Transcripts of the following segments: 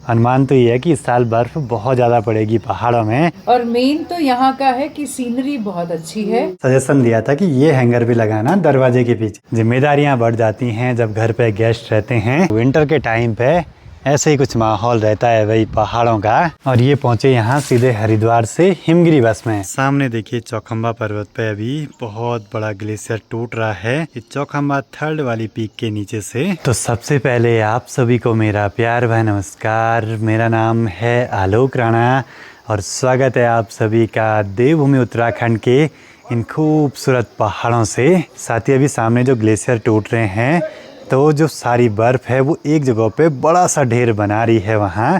अनुमान तो ये है कि इस साल बर्फ बहुत ज्यादा पड़ेगी पहाड़ों में। और मेन तो यहाँ का है कि सीनरी बहुत अच्छी है। सजेशन दिया था कि ये हैंगर भी लगाना दरवाजे के पीछे। जिम्मेदारियां बढ़ जाती हैं जब घर पे गेस्ट रहते हैं। विंटर के टाइम पे ऐसे ही कुछ माहौल रहता है वही पहाड़ों का। और ये पहुंचे यहाँ सीधे हरिद्वार से हिमगिरी बस में। सामने देखिए चौखंबा पर्वत पे अभी बहुत बड़ा ग्लेशियर टूट रहा है। ये चौखंबा 3rd वाली पीक के नीचे से। तो सबसे पहले आप सभी को मेरा प्यार भरा नमस्कार। मेरा नाम है आलोक राणा और स्वागत है आप सभी का देवभूमि उत्तराखंड के इन खूबसूरत पहाड़ों से। साथ ही अभी सामने जो ग्लेशियर टूट रहे हैं तो जो सारी बर्फ़ है वो एक जगह पे बड़ा सा ढेर बना रही है। वहाँ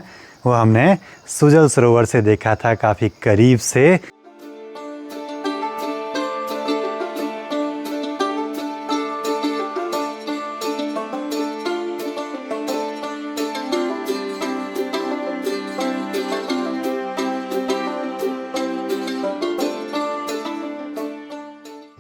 वो हमने सुजल सरोवर से देखा था काफ़ी करीब से।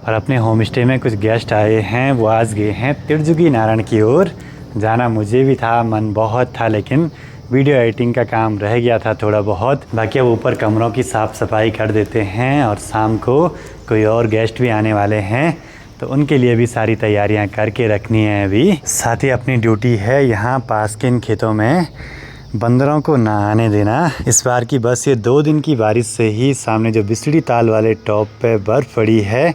और अपने होम स्टे में कुछ गेस्ट आए हैं, वो आज गए हैं त्रिजुगी नारायण की ओर। जाना मुझे भी था, मन बहुत था, लेकिन वीडियो एडिटिंग का काम रह गया था थोड़ा बहुत। बाकी अब ऊपर कमरों की साफ़ सफाई कर देते हैं और शाम को कोई और गेस्ट भी आने वाले हैं तो उनके लिए भी सारी तैयारियां करके रखनी है अभी। साथ ही अपनी ड्यूटी है यहाँ पास के इन खेतों में बंदरों को ना आने देना। इस बार की बस ये 2 दिन की बारिश से ही सामने जो बिसड़ी ताल वाले टॉप पे बर्फ़ पड़ी है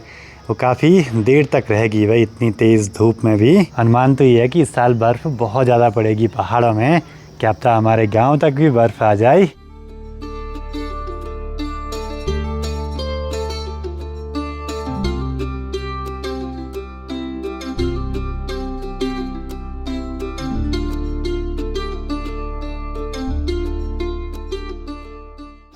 वो काफ़ी देर तक रहेगी भाई, इतनी तेज़ धूप में भी। अनुमान तो ये है कि इस साल बर्फ़ बहुत ज़्यादा पड़ेगी पहाड़ों में। क्या पता हमारे गांव तक भी बर्फ़ आ जाए।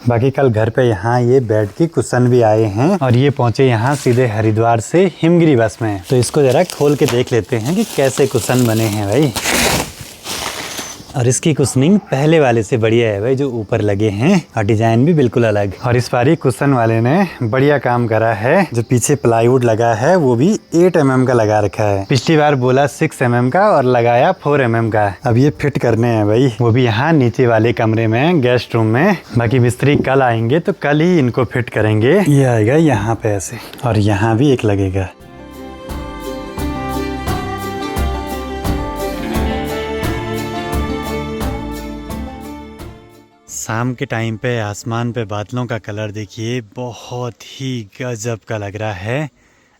बाकी कल घर पे यहाँ ये बेड के कुशन भी आए हैं और ये पहुंचे यहाँ सीधे हरिद्वार से हिमगिरी बस में। तो इसको जरा खोल के देख लेते हैं कि कैसे कुशन बने हैं भाई। और इसकी कुशनिंग पहले वाले से बढ़िया है भाई, जो ऊपर लगे हैं, और डिजाइन भी बिल्कुल अलग। और इस बार कुशन वाले ने बढ़िया काम करा है। जो पीछे प्लाईवुड लगा है वो भी 8 mm का लगा रखा है। पिछली बार बोला 6 mm का और लगाया 4 mm का। अब ये फिट करने हैं भाई, वो भी यहाँ नीचे वाले कमरे में, गेस्ट रूम में। बाकी मिस्त्री कल आएंगे तो कल ही इनको फिट करेंगे। ये आएगा यहाँ पे ऐसे, और यहाँ भी एक लगेगा। शाम के टाइम पे आसमान पे बादलों का कलर देखिए, बहुत ही गजब का लग रहा है।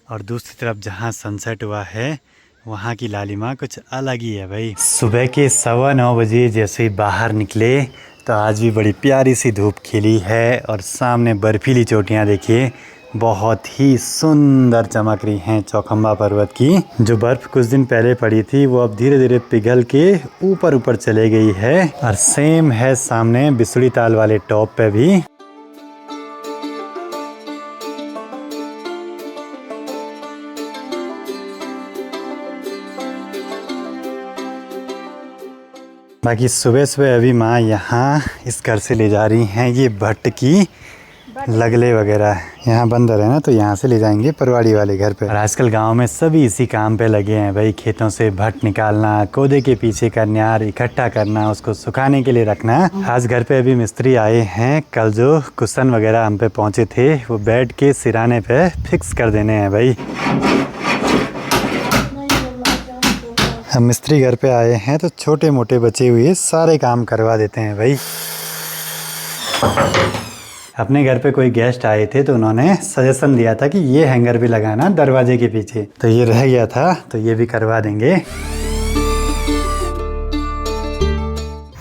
और दूसरी तरफ जहाँ सनसेट हुआ है वहाँ की लालिमा कुछ अलग ही है भाई। सुबह के 9:15 बजे जैसे ही बाहर निकले तो आज भी बड़ी प्यारी सी धूप खिली है। और सामने बर्फीली चोटियाँ देखिए, बहुत ही सुंदर चमक रही हैं चौखंबा पर्वत की। जो बर्फ़ कुछ दिन पहले पड़ी थी वो अब धीरे धीरे पिघल के ऊपर ऊपर चले गई है। और सेम है सामने बिसड़ी ताल वाले टॉप पे भी। बाकी सुबह सुबह अभी माँ यहाँ इस घर से ले जा रही हैं ये भट्ट की लगले वगैरह। यहाँ बंदर है ना, तो यहाँ से ले जाएंगे परवाड़ी वाले घर पे। और आजकल गांव में सभी इसी काम पे लगे हैं भाई, खेतों से भट्ट निकालना, कोदे के पीछे का न्यार इकट्ठा करना, उसको सुखाने के लिए रखना। आज घर पे अभी मिस्त्री आए हैं। कल जो कुशन वगैरह हम पे पहुँचे थे वो बेड के सिराने पे फिक्स कर देने हैं भाई। हम मिस्त्री घर पे आए हैं तो छोटे मोटे बचे हुए सारे काम करवा देते हैं भाई। अपने घर पे कोई गेस्ट आए थे तो उन्होंने सजेशन दिया था कि ये हैंगर भी लगाना दरवाजे के पीछे, तो ये रह गया था तो ये भी करवा देंगे।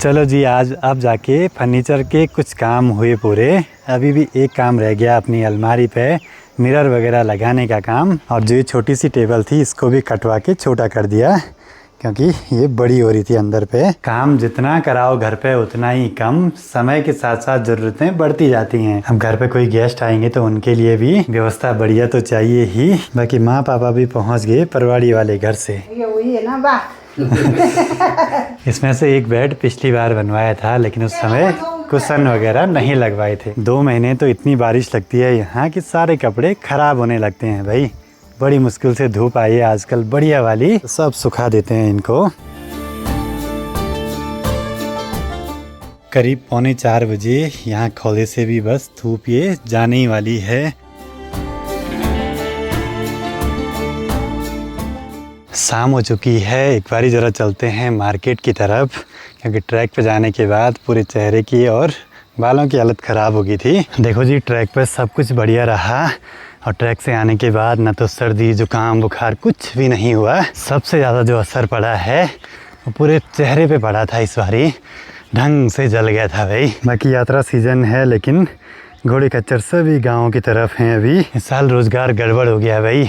चलो जी, आज अब जाके फर्नीचर के कुछ काम हुए पूरे। अभी भी एक काम रह गया अपनी अलमारी पे मिरर वगैरह लगाने का काम। और जो ये छोटी सी टेबल थी इसको भी कटवा के छोटा कर दिया, क्योंकि ये बड़ी हो रही थी अंदर पे। काम जितना कराओ घर पे उतना ही कम, समय के साथ साथ जरूरतें बढ़ती जाती हैं। अब घर पे कोई गेस्ट आएंगे तो उनके लिए भी व्यवस्था बढ़िया तो चाहिए ही। बाकी माँ पापा भी पहुँच गए परवाड़ी वाले घर से। ये वही है ना बा। इसमें से एक बेड पिछली बार बनवाया था, लेकिन उस समय कुशन वगैरह नहीं लगवाए थे। 2 महीने तो इतनी बारिश लगती है यहाँ कि सारे कपड़े खराब होने लगते हैं भाई। बड़ी मुश्किल से धूप आई है आजकल बढ़िया वाली, सब सुखा देते हैं इनको। करीब 3:45 बजे यहाँ खौले से भी बस धूप ये जाने ही वाली है। शाम हो चुकी है, एक बारी ज़रा चलते हैं मार्केट की तरफ, क्योंकि ट्रैक पे जाने के बाद पूरे चेहरे की और बालों की हालत ख़राब हो गई थी। देखो जी, ट्रैक पे सब कुछ बढ़िया रहा और ट्रैक से आने के बाद ना तो सर्दी जुकाम बुखार कुछ भी नहीं हुआ। सबसे ज़्यादा जो असर पड़ा है वो पूरे चेहरे पे पड़ा था। इस बारी ढंग से जल गया था भाई। बाकी यात्रा सीज़न है लेकिन घोड़े खच्चर सभी गाँव की तरफ हैं अभी। इस साल रोज़गार गड़बड़ हो गया भाई,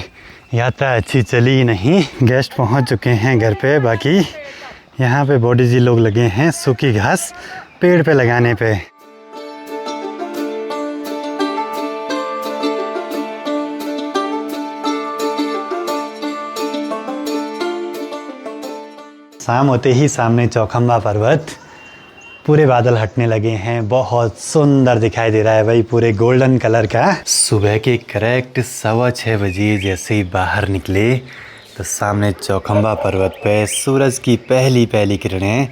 यात्रा अच्छी चली ही नहीं। गेस्ट पहुंच चुके हैं घर पे। बाकी यहाँ पे बॉडी जी लोग लगे हैं सूखी घास पेड़ पे लगाने पे। शाम होते ही सामने चौखंबा पर्वत, पूरे बादल हटने लगे हैं, बहुत सुंदर दिखाई दे रहा है भाई, पूरे गोल्डन कलर का। सुबह के करेक्ट 6:15 बजे जैसे ही बाहर निकले तो सामने चौखंबा पर्वत पे सूरज की पहली पहली किरणें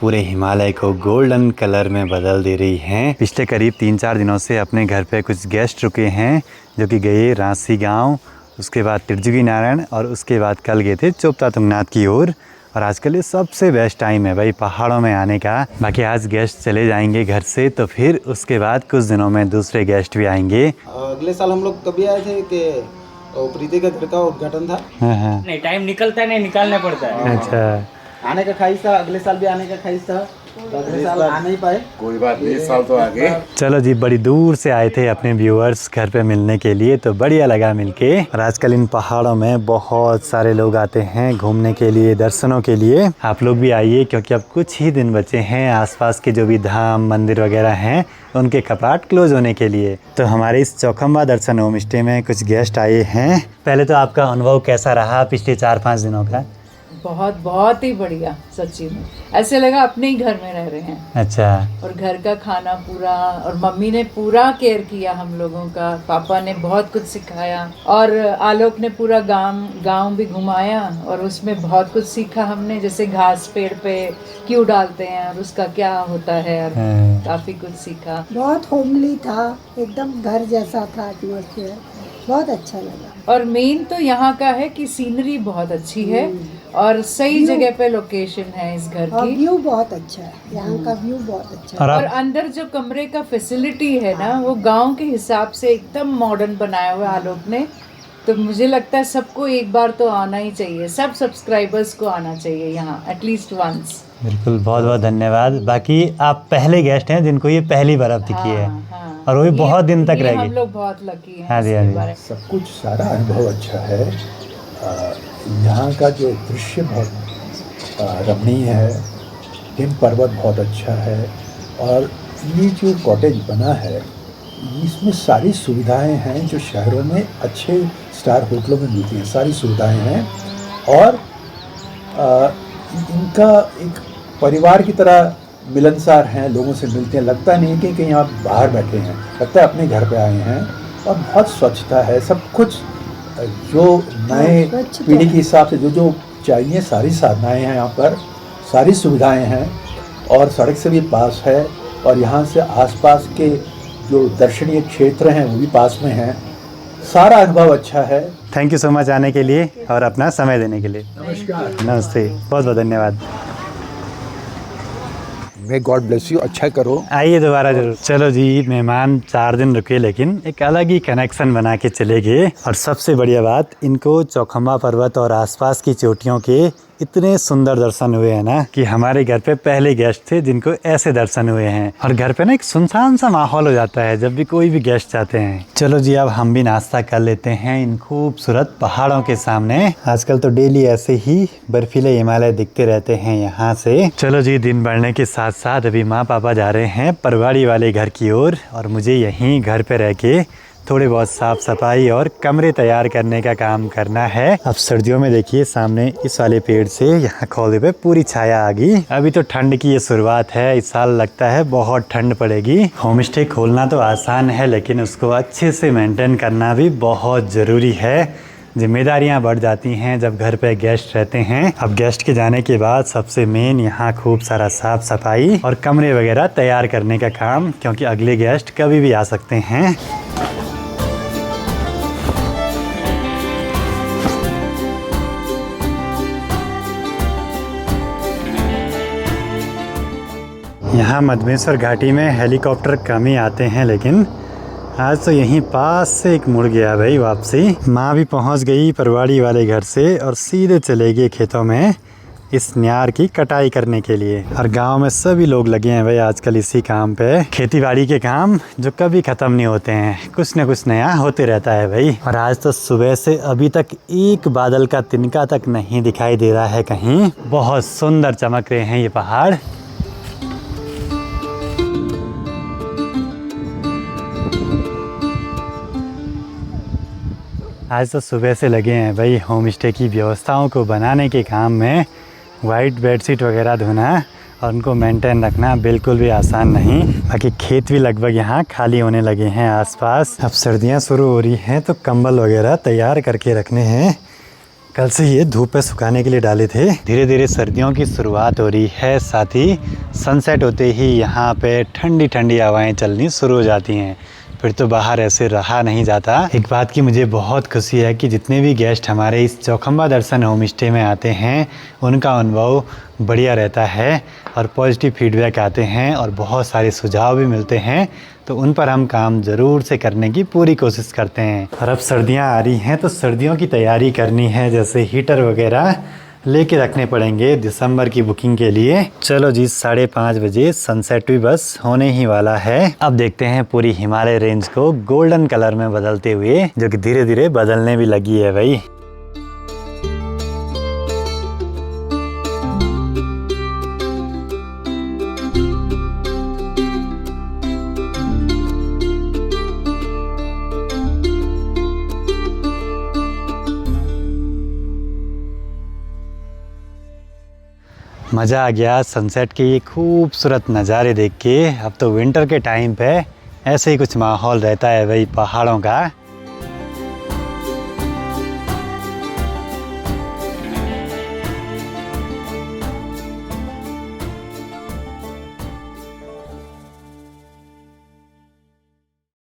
पूरे हिमालय को गोल्डन कलर में बदल दे रही हैं। पिछले करीब 3-4 दिनों से अपने घर पे कुछ गेस्ट रुके हैं जो कि गए रांसी गाँव, उसके बाद तिरजुगी नारायण और उसके बाद कल गए थे चोपता तुंगनाथ की ओर। और आजकल ये सबसे बेस्ट टाइम है भाई पहाड़ों में आने का। बाकी आज गेस्ट चले जाएंगे घर से तो फिर उसके बाद कुछ दिनों में दूसरे गेस्ट भी आएंगे। अगले साल हम लोग तभी आए थे कि प्रीति का घर का उद्घाटन था। हाँ। नहीं, टाइम निकलता है, नहीं निकालना पड़ता है। अच्छा, आने का ख्वाहिश था, अगले साल भी आने का ख्वाहिश था, तो अगले साल आ नहीं पाए। कोई बात नहीं, इस साल तो आगे। चलो जी, बड़ी दूर से आए थे अपने व्यूअर्स घर पे मिलने के लिए, तो बढ़िया लगा मिलके। और आजकल इन पहाड़ों में बहुत सारे लोग आते हैं घूमने के लिए, दर्शनों के लिए। आप लोग भी आइए क्योंकि अब कुछ ही दिन बचे हैं। आसपास के जो भी धाम मंदिर वगैरह हैं उनके कपाट क्लोज होने के लिए। तो हमारे इस चौखंबा दर्शन होम स्टे में कुछ गेस्ट आए हैं। पहले तो आपका अनुभव कैसा रहा पिछले 4-5 दिनों का? बहुत ही बढ़िया, सच्ची में ऐसे लगा अपने ही घर में रह रहे हैं। अच्छा। और घर का खाना पूरा, और मम्मी ने पूरा केयर किया हम लोगों का, पापा ने बहुत कुछ सिखाया और आलोक ने पूरा गांव भी घुमाया और उसमें बहुत कुछ सीखा हमने, जैसे घास पेड़ पे क्यों डालते हैं और उसका क्या होता है, और काफी कुछ सीखा। बहुत होमली था, एकदम घर जैसा था एटमॉस्फेयर, बहुत अच्छा लगा। और मेन तो यहाँ का है कि सीनरी बहुत अच्छी है और सही जगह पे लोकेशन है इस घर और की। व्यू बहुत अच्छा है, यहाँ का व्यू बहुत अच्छा है। और अंदर जो कमरे का फैसिलिटी है ना, वो गांव के हिसाब से एकदम मॉडर्न बनाया हुआ है आलोक ने। तो मुझे लगता है सबको एक बार तो आना ही चाहिए, सब सब्सक्राइबर्स को आना चाहिए यहाँ एटलीस्ट वंस। बिल्कुल, बहुत बहुत धन्यवाद। बाकी आप पहले गेस्ट हैं जिनको ये पहली बार अब दिखी है, हाँ। और वो भी बहुत दिन तक ये रहेगी। हम लोग बहुत लकी हैं। हाँ जी, इसके हाँ जी। बारे में। सब कुछ सारा अनुभव अच्छा है। यहाँ का जो दृश्य बहुत रमणीय है, हिम पर्वत बहुत अच्छा है, और ये जो कॉटेज बना है इसमें सारी सुविधाएं हैं जो शहरों में अच्छे स्टार होटलों में मिलती हैं, सारी सुविधाएं हैं। और इनका एक परिवार की तरह मिलनसार हैं, लोगों से मिलते हैं, लगता नहीं है कि कहीं आप बाहर बैठे हैं, लगता है अपने घर पे आए हैं। और बहुत स्वच्छता है, सब कुछ जो नए पीढ़ी के हिसाब से जो चाहिए सारी साधनाएं हैं यहाँ पर, सारी सुविधाएं हैं, और सड़क से भी पास है, और यहाँ से आसपास के जो दर्शनीय क्षेत्र हैं वो भी पास में हैं। सारा अनुभव अच्छा है। थैंक यू सो मच आने के लिए और अपना समय देने के लिए। नमस्कार। नमस्ते, बहुत बहुत धन्यवाद। मे गॉड ब्लेस यू, अच्छा करो। आइए दोबारा जरूर। चलो जी, मेहमान 4 दिन रुके लेकिन एक अलग ही कनेक्शन बना के चले गए। और सबसे बढ़िया बात, इनको चौखंबा पर्वत और आसपास की चोटियों के इतने सुंदर दर्शन हुए हैं ना कि हमारे घर पे पहले गेस्ट थे जिनको ऐसे दर्शन हुए हैं। और घर पे ना एक सुनसान सा माहौल हो जाता है जब भी कोई भी गेस्ट आते हैं। चलो जी, अब हम भी नाश्ता कर लेते हैं इन खूबसूरत पहाड़ों के सामने। आजकल तो डेली ऐसे ही बर्फीले हिमालय दिखते रहते हैं यहाँ से। चलो जी, दिन बढ़ने के साथ साथ अभी माँ पापा जा रहे हैं परवाड़ी वाले घर की ओर, और मुझे यहीं घर पे रह के थोड़ी बहुत साफ सफाई और कमरे तैयार करने का काम करना है। अब सर्दियों में देखिए सामने इस वाले पेड़ से यहाँ खौले पे पूरी छाया आ गई। अभी तो ठंड की ये शुरुआत है, इस साल लगता है बहुत ठंड पड़ेगी। होम स्टे खोलना तो आसान है लेकिन उसको अच्छे से मेंटेन करना भी बहुत ज़रूरी है। जिम्मेदारियां बढ़ जाती हैं जब घर पे गेस्ट रहते हैं। अब गेस्ट के जाने के बाद सबसे मेन यहाँ खूब सारा साफ सफाई और कमरे वगैरह तैयार करने का काम, क्योंकि अगले गेस्ट कभी भी आ सकते हैं। यहाँ मधमेश्वर घाटी में हेलीकॉप्टर कम ही आते हैं, लेकिन आज तो यहीं पास से एक मुड़ गया भाई वापसी। माँ भी पहुँच गई परवाड़ी वाले घर से और सीधे चले गए खेतों में इस न्यार की कटाई करने के लिए। और गांव में सभी लोग लगे हैं भाई आजकल इसी काम पे। खेतीबाड़ी के काम जो कभी ख़त्म नहीं होते हैं, कुछ न कुछ नया होते रहता है भाई। और आज तो सुबह से अभी तक एक बादल का तिनका तक नहीं दिखाई दे रहा है कहीं। बहुत सुंदर चमक रहे हैं ये पहाड़। आज तो सुबह से लगे हैं भाई होम स्टे की व्यवस्थाओं को बनाने के काम में। वाइट बेडशीट वगैरह धोना और उनको मेंटेन रखना बिल्कुल भी आसान नहीं। बाकी खेत भी लगभग यहाँ खाली होने लगे हैं आसपास। अब सर्दियाँ शुरू हो रही हैं तो कंबल वगैरह तैयार करके रखने हैं। कल से ये धूप पे सुखाने के लिए डाले थे। धीरे धीरे सर्दियों की शुरुआत हो रही है, साथ ही सनसेट होते ही यहाँ पे ठंडी ठंडी हवाएं चलनी शुरू हो जाती हैं। फिर तो बाहर ऐसे रहा नहीं जाता। एक बात की मुझे बहुत खुशी है कि जितने भी गेस्ट हमारे इस चौखंबा दर्शन होम स्टे में आते हैं उनका अनुभव बढ़िया रहता है और पॉजिटिव फीडबैक आते हैं और बहुत सारे सुझाव भी मिलते हैं। तो उन पर हम काम ज़रूर से करने की पूरी कोशिश करते हैं। और अब सर्दियाँ आ रही हैं तो सर्दियों की तैयारी करनी है, जैसे हीटर वगैरह लेके रखने पड़ेंगे दिसंबर की बुकिंग के लिए। चलो जी 5:30 बजे सनसेट भी बस होने ही वाला है। अब देखते हैं पूरी हिमालय रेंज को गोल्डन कलर में बदलते हुए, जो कि धीरे धीरे बदलने भी लगी है भाई। मज़ा आ गया सनसेट के ये खूबसूरत नज़ारे देख के। अब तो विंटर के टाइम पे ऐसे ही कुछ माहौल रहता है भाई पहाड़ों का।